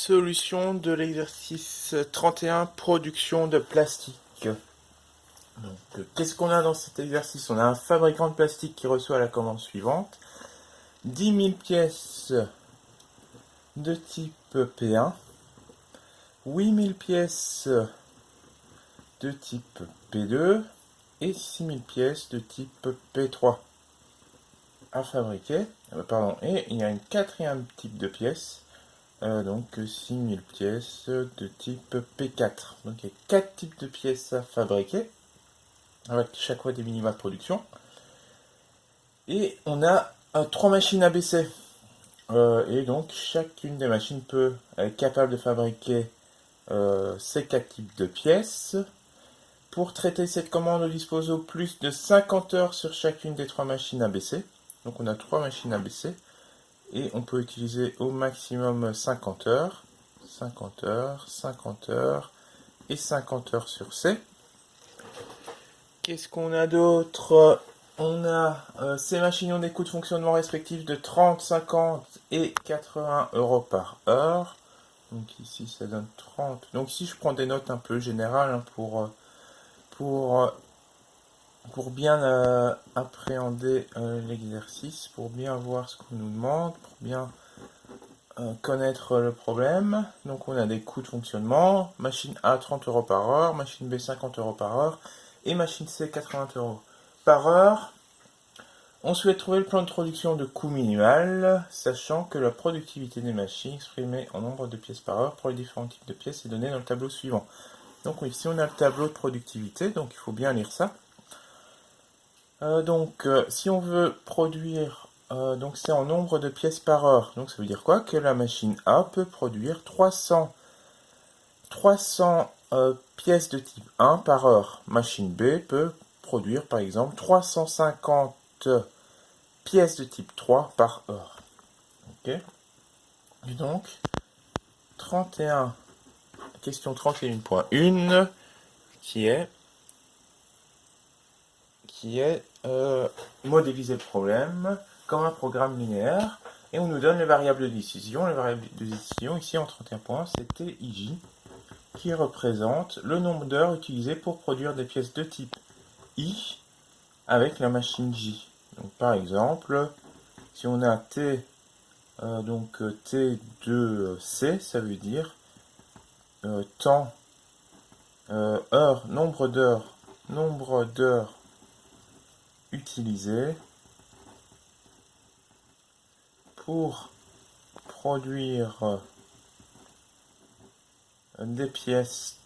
Solution de l'exercice 31, production de plastique. Qu'est-ce qu'on a dans cet exercice? On a un fabricant de plastique qui reçoit la commande suivante. 10 000 pièces de type P1, 8 000 pièces de type P2 et 6 000 pièces de type P3 à fabriquer. Et il y a un quatrième type de pièces. Donc 6000 pièces de type P4. Donc il y a 4 types de pièces à fabriquer, avec chaque fois des minima de production. Et on a 3 machines ABC. Et donc chacune des machines peut être capable de fabriquer ces 4 types de pièces. Pour traiter cette commande, on dispose au plus de 50 heures sur chacune des 3 machines ABC. Donc on a 3 machines ABC. Et on peut utiliser au maximum 50 heures, 50 heures, 50 heures et 50 heures sur C. Qu'est-ce qu'on a d'autre? On a ces machines ont des coûts de fonctionnement respectifs de 30, 50 et 80 euros par heure. Donc ici ça donne 30. Donc ici je prends des notes un peu générales pour bien appréhender l'exercice, pour bien voir ce qu'on nous demande, pour bien connaître le problème. Donc on a des coûts de fonctionnement, machine A 30 euros par heure, machine B 50 euros par heure et machine C 80 euros par heure. On souhaite trouver le plan de production de coût minimal, sachant que la productivité des machines exprimée en nombre de pièces par heure pour les différents types de pièces est donnée dans le tableau suivant. Donc ici on a le tableau de productivité, donc il faut bien lire ça. Si on veut produire, donc c'est en nombre de pièces par heure. Donc ça veut dire quoi? Que la machine A peut produire 300 pièces de type 1 par heure. Machine B peut produire par exemple 350 pièces de type 3 par heure. Ok. Et donc, 31, question 31.1 qui est modéliser le problème comme un programme linéaire, et on nous donne les variables de décision. Les variables de décision ici en 31 points, c'est TIJ, qui représente le nombre d'heures utilisées pour produire des pièces de type I avec la machine J. Donc par exemple, si on a T2C, ça veut dire temps, heure, nombre d'heures utilisées pour produire des pièces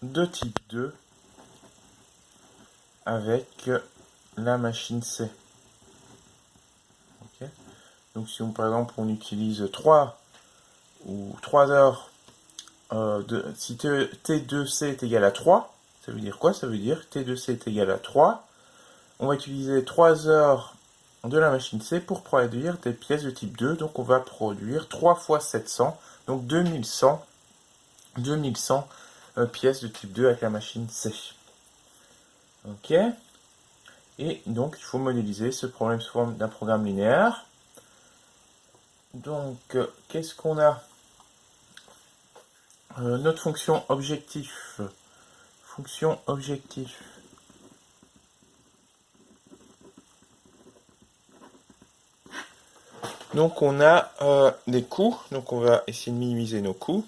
de type 2 avec la machine C. Okay. Donc si par exemple on utilise 3 heures, si T2C est égal à 3, ça veut dire quoi? Ça veut dire que T2C est égal à 3. On va utiliser 3 heures de la machine C pour produire des pièces de type 2. Donc on va produire 3 fois 700, donc 2100 pièces de type 2 avec la machine C. Ok. Et donc il faut modéliser ce problème sous forme d'un programme linéaire. Donc qu'est-ce qu'on a? Notre fonction objectif. Fonction objectif. Donc on a des coûts, donc on va essayer de minimiser nos coûts.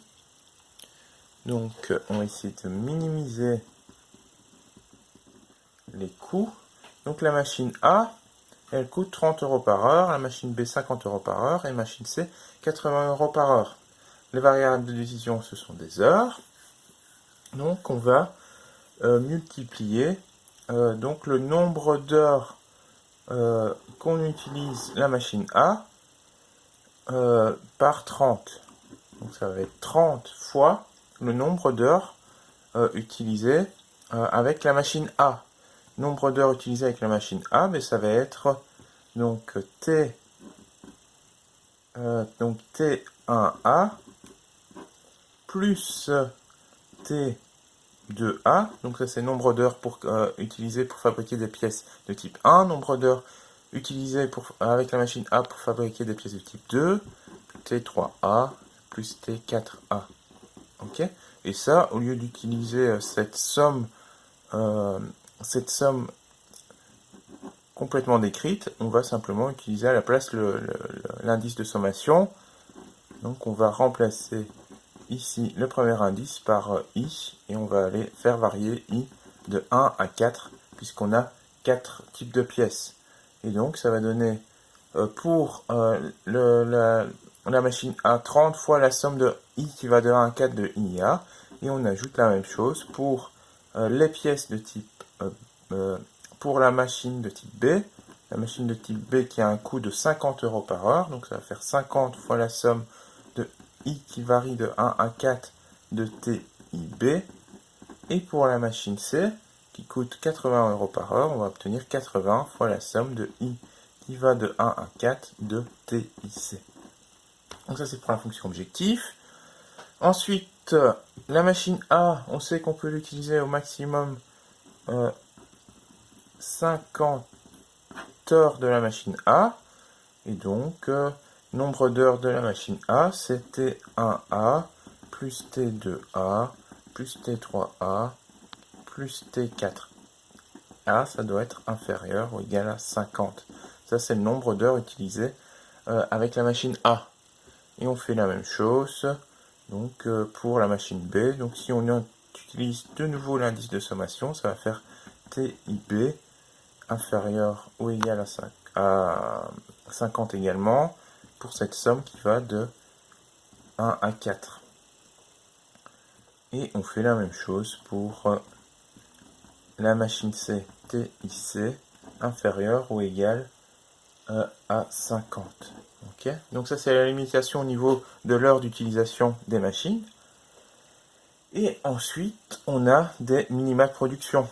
Donc on va essayer de minimiser les coûts. Donc la machine A, elle coûte 30 euros par heure, la machine B 50 euros par heure et la machine C 80 euros par heure. Les variables de décision, ce sont des heures. Donc on va multiplier donc le nombre d'heures qu'on utilise la machine A par 30. Donc ça va être 30 fois le nombre d'heures utilisées avec la machine A. Nombre d'heures utilisées avec la machine A, mais ça va être donc T1A plus T2A. Donc ça c'est nombre d'heures utilisées pour fabriquer des pièces de type 1. Nombre d'heures utilisées avec la machine A pour fabriquer des pièces de type 2. T3A plus T4A. Ok? Et ça, au lieu d'utiliser cette somme complètement décrite, on va simplement utiliser à la place l'indice de sommation. Donc on va remplacer ici le premier indice par i, et on va aller faire varier i de 1 à 4, puisqu'on a 4 types de pièces. Et donc ça va donner pour la machine A 30 fois la somme de i qui va de 1 à 4 de IA, et on ajoute la même chose pour les pièces de type pour la machine de type B. La machine de type B qui a un coût de 50 € par heure, donc ça va faire 50 fois la somme de i qui varie de 1 à 4 de TIB. Et pour la machine C, qui coûte 80 € par heure, on va obtenir 80 fois la somme de i qui va de 1 à 4 de TIC. Donc ça c'est pour la fonction objectif. Ensuite, la machine A, on sait qu'on peut l'utiliser au maximum 50 heures de la machine A. Et donc, nombre d'heures de la machine A, c'est T1A plus T2A plus T3A plus T4A. Ça doit être inférieur ou égal à 50. Ça, c'est le nombre d'heures utilisées avec la machine A. Et on fait la même chose donc, pour la machine B. Donc, si on utilise de nouveau l'indice de sommation, ça va faire TIB inférieur ou égal à 50 également, pour cette somme qui va de 1 à 4. Et on fait la même chose pour la machine C, TIC, inférieur ou égal à 50. Okay. Donc ça c'est la limitation au niveau de l'heure d'utilisation des machines. Et ensuite, on a des minima de production.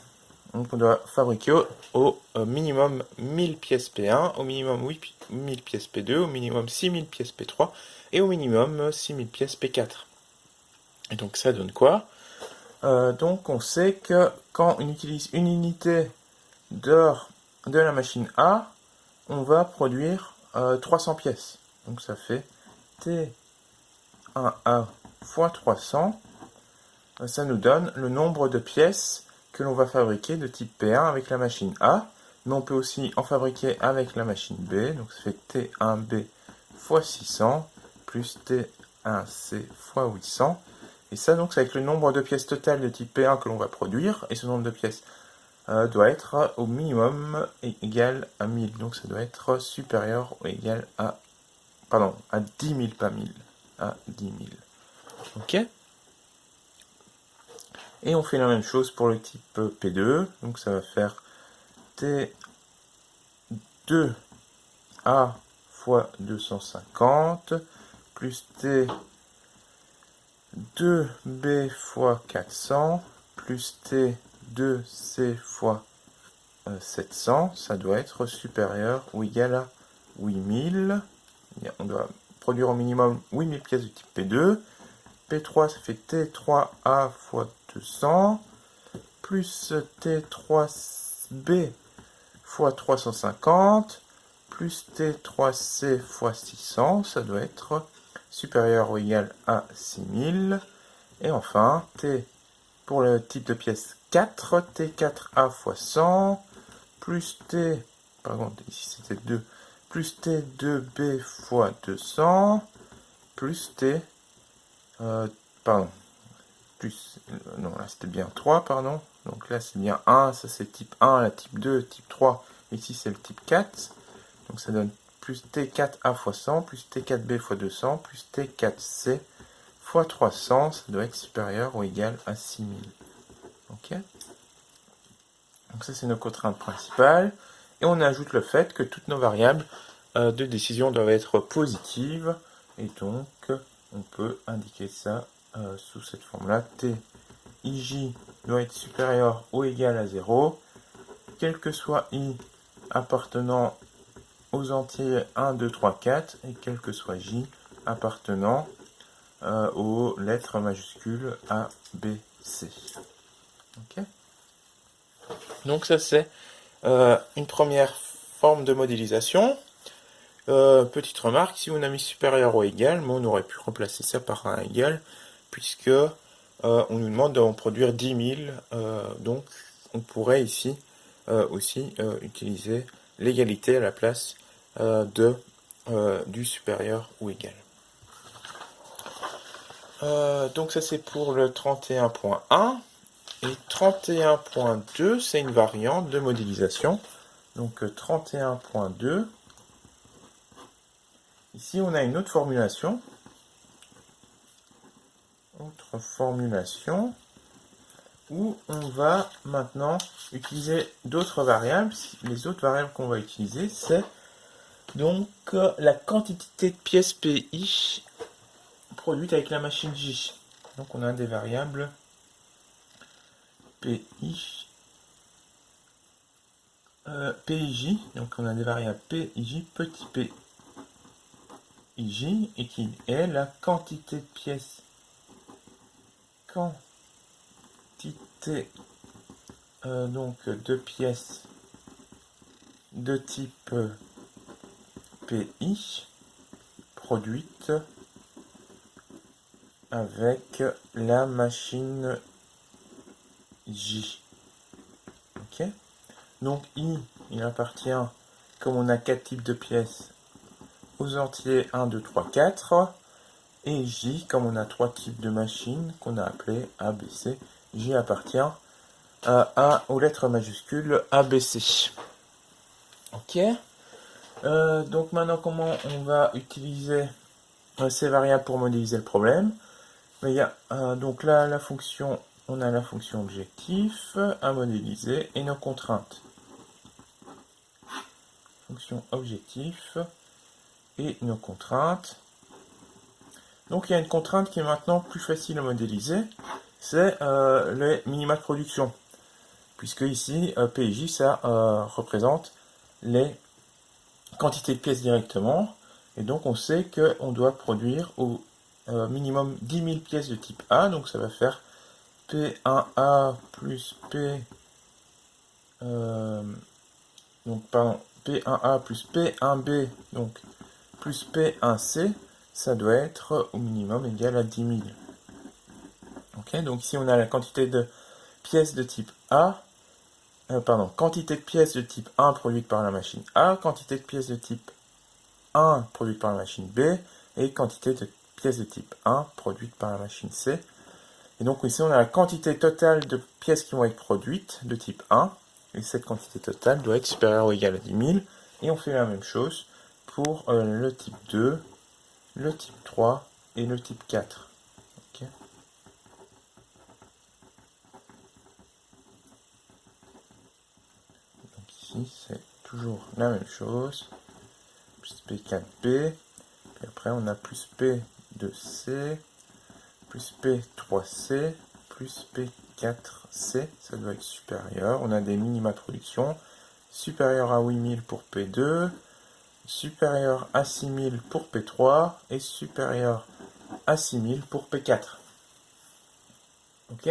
Donc on doit fabriquer au minimum 1000 pièces P1, au minimum 8000 pièces P2, au minimum 6000 pièces P3 et au minimum 6000 pièces P4. Et donc ça donne quoi? Donc on sait que quand on utilise une unité d'heure de la machine A, on va produire 300 pièces. Donc ça fait T1A fois 300. Ça nous donne le nombre de pièces que l'on va fabriquer de type P1 avec la machine A, mais on peut aussi en fabriquer avec la machine B, donc ça fait T1B fois 600 plus T1C fois 800, et ça donc c'est avec le nombre de pièces totales de type P1 que l'on va produire, et ce nombre de pièces doit être au minimum égal à 1000, donc ça doit être supérieur ou égal à, à 10 000, pas 1000, à 10 000. Ok? Et on fait la même chose pour le type P2. Donc ça va faire T2A fois 250 plus T2B fois 400 plus T2C fois 700. Ça doit être supérieur ou égal à 8000. On doit produire au minimum 8000 pièces de type P2. P3, ça fait T3A fois 200, plus T3B fois 350, plus T3C fois 600, ça doit être supérieur ou égal à 6000. Et enfin, T pour le type de pièce 4, T4A fois 100, plus T, pardon, ici c'était 2, plus T2B fois 200, plus T, non, là c'était bien 3, pardon. Donc là c'est bien 1, ça c'est type 1, la type 2, type 3, ici c'est le type 4. Donc ça donne plus T4A fois 100, plus T4B fois 200, plus T4C fois 300, ça doit être supérieur ou égal à 6000. Ok. Donc ça c'est nos contraintes principales. Et on ajoute le fait que toutes nos variables de décision doivent être positives. Et donc on peut indiquer ça sous cette forme-là. TIJ doit être supérieur ou égal à 0, quel que soit I appartenant aux entiers 1, 2, 3, 4, et quel que soit J appartenant aux lettres majuscules A, B, C. Okay. Donc ça c'est une première forme de modélisation. Petite remarque, si on a mis supérieur ou égal, mais on aurait pu remplacer ça par un égal, puisque on nous demande d'en produire 10 000, donc on pourrait ici aussi utiliser l'égalité à la place du supérieur ou égal. Donc ça c'est pour le 31.1. Et 31.2, c'est une variante de modélisation. Donc 31.2. Ici, on a une autre formulation. Autre formulation où on va maintenant utiliser d'autres variables. Les autres variables qu'on va utiliser, c'est donc la quantité de pièces PI produite avec la machine J. Donc on a des variables PI, PIJ. Donc on a des variables PIJ, petit p PIJ, et qui est la quantité de pièces. Quantité donc de pièces de type PI produites avec la machine J. Ok. Donc I, il appartient, comme on a 4 types de pièces, aux entiers 1, 2, 3, 4. Et J, comme on a 3 types de machines qu'on a appelées A, B, C, J appartient aux lettres majuscules A, B, C. Ok. Donc maintenant, comment on va utiliser ces variables pour modéliser le problème? Il y a donc là la fonction, on a la fonction objectif à modéliser et nos contraintes. Fonction objectif et nos contraintes. Donc il y a une contrainte qui est maintenant plus facile à modéliser, c'est les minima de production. Puisque ici, PJ, ça représente les quantités de pièces directement. Et donc on sait qu'on doit produire au minimum 10 000 pièces de type A. Donc ça va faire P1A plus donc pardon, P1A plus P1B, donc plus P1C, ça doit être au minimum égal à 10 000. Ok, donc ici on a la quantité de pièces de type A, quantité de pièces de type 1 produite par la machine A, quantité de pièces de type 1 produite par la machine B, et quantité de pièces de type 1 produite par la machine C. Et donc ici on a la quantité totale de pièces qui vont être produites de type 1, et cette quantité totale doit être supérieure ou égale à 10 000, et on fait la même chose pour le type 2, le type 3 et le type 4. Okay. Donc ici c'est toujours la même chose, plus P4B, puis après on a plus P2C, plus P3C, plus P4C, ça doit être supérieur. On a des minima de production, supérieur à 8000 pour P2, supérieur à 6000 pour P3 et supérieur à 6000 pour P4. Ok.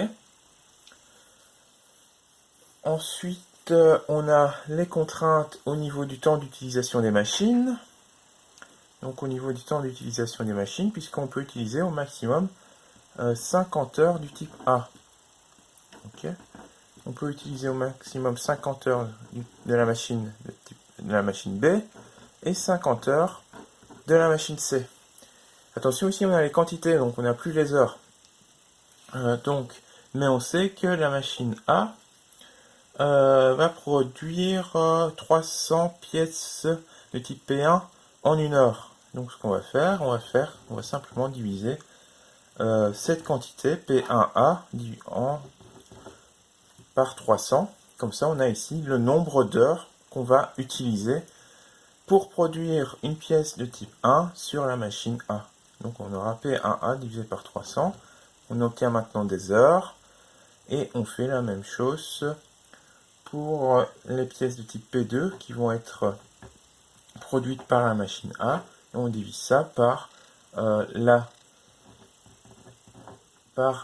Ensuite, on a les contraintes au niveau du temps d'utilisation des machines. Donc au niveau du temps d'utilisation des machines, puisqu'on peut utiliser au maximum 50 heures du type A. Ok. On peut utiliser au maximum 50 heures de la machine B et 50 heures de la machine C. Attention, ici on a les quantités, donc on n'a plus les heures. Mais on sait que la machine A va produire 300 pièces de type P1 en 1 heure. Donc ce qu'on va faire, on va simplement diviser cette quantité P1A par 300. Comme ça, on a ici le nombre d'heures qu'on va utiliser pour produire une pièce de type 1 sur la machine A. Donc on aura P1A divisé par 300. On obtient maintenant des heures. Et on fait la même chose pour les pièces de type P2 qui vont être produites par la machine A. Et on divise ça par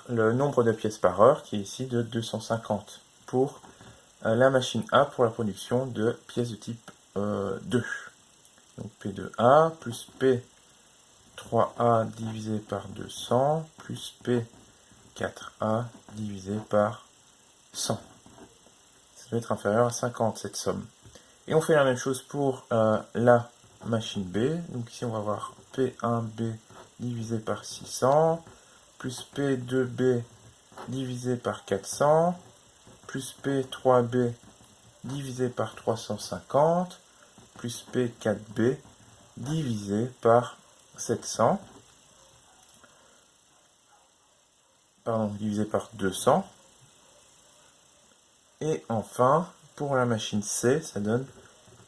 le nombre de pièces par heure qui est ici de 250 pour la machine A pour la production de pièces de type 2. donc P2A, plus P3A divisé par 200, plus P4A divisé par 100. Ça doit être inférieur à 50, cette somme. Et on fait la même chose pour la machine B. Donc ici, on va avoir P1B divisé par 600, plus P2B divisé par 400, plus P3B divisé par 350, plus P4B divisé par 700, pardon, divisé par 200. Et enfin, pour la machine C, ça donne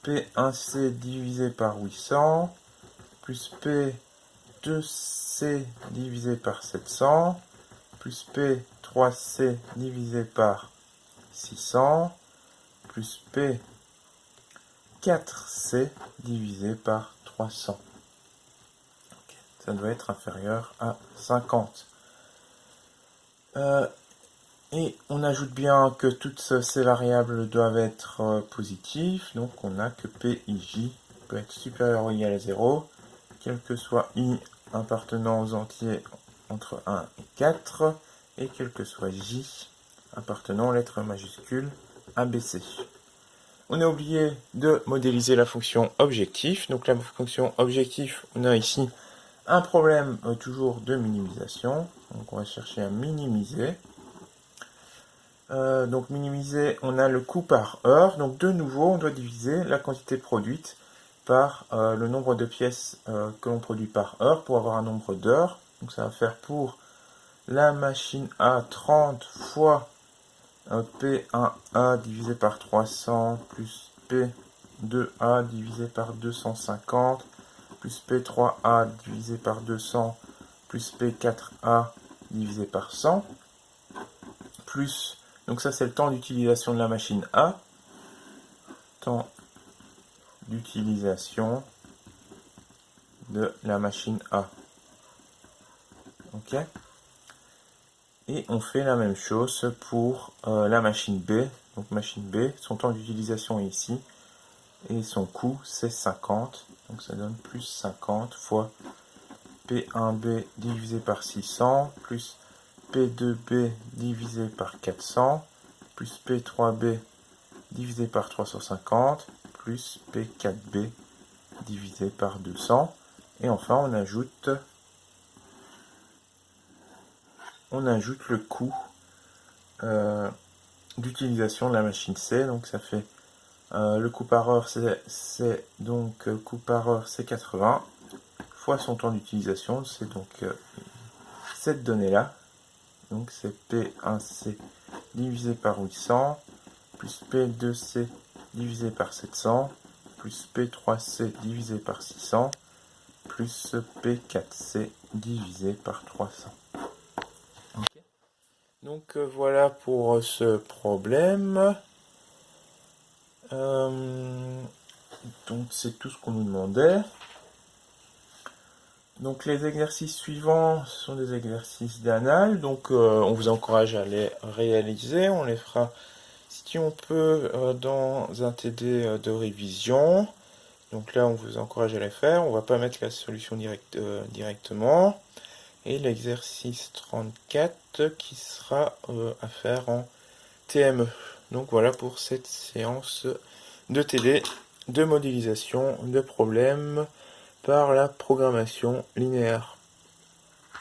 P1C divisé par 800, plus P2C divisé par 700, plus P3C divisé par 600, plus P4C divisé par 300. Okay. Ça doit être inférieur à 50. Et on ajoute bien que toutes ces variables doivent être positives, donc on a que PIJ peut être supérieur ou égal à 0, quel que soit I appartenant aux entiers entre 1 et 4, et quel que soit J appartenant aux lettres majuscules ABC. On a oublié de modéliser la fonction objectif, donc la fonction objectif, on a ici un problème toujours de minimisation, donc on va chercher à minimiser. Donc minimiser, on a le coût par heure. Donc de nouveau, on doit diviser la quantité produite par le nombre de pièces que l'on produit par heure pour avoir un nombre d'heures. Donc ça va faire pour la machine A 30 fois P1A divisé par 300 plus P2A divisé par 250 plus P3A divisé par 200 plus P4A divisé par 100 plus, donc ça c'est le temps d'utilisation de la machine A, temps d'utilisation de la machine A. Ok. Et on fait la même chose pour la machine B. Donc machine B, son temps d'utilisation est ici. Et son coût c'est 50. Donc ça donne plus 50 fois P1B divisé par 600 plus P2B divisé par 400 plus P3B divisé par 350 plus P4B divisé par 200. Et enfin on ajoute le coût d'utilisation de la machine C. Donc ça fait le coût par heure, c'est donc coût par heure c'est 80 fois son temps d'utilisation, c'est donc cette donnée là. Donc c'est P1C divisé par 800 plus P2C divisé par 700 plus P3C divisé par 600 plus P4C divisé par 300. Okay. Donc voilà pour ce problème. Donc c'est tout ce qu'on nous demandait. Donc les exercices suivants sont des exercices d'anal. Donc on vous encourage à les réaliser. On les fera si on peut dans un TD de révision. Donc là on vous encourage à les faire. On va pas mettre la solution directement. Et l'exercice 34 qui sera à faire en TME. Donc voilà pour cette séance de TD de modélisation de problèmes par la programmation linéaire.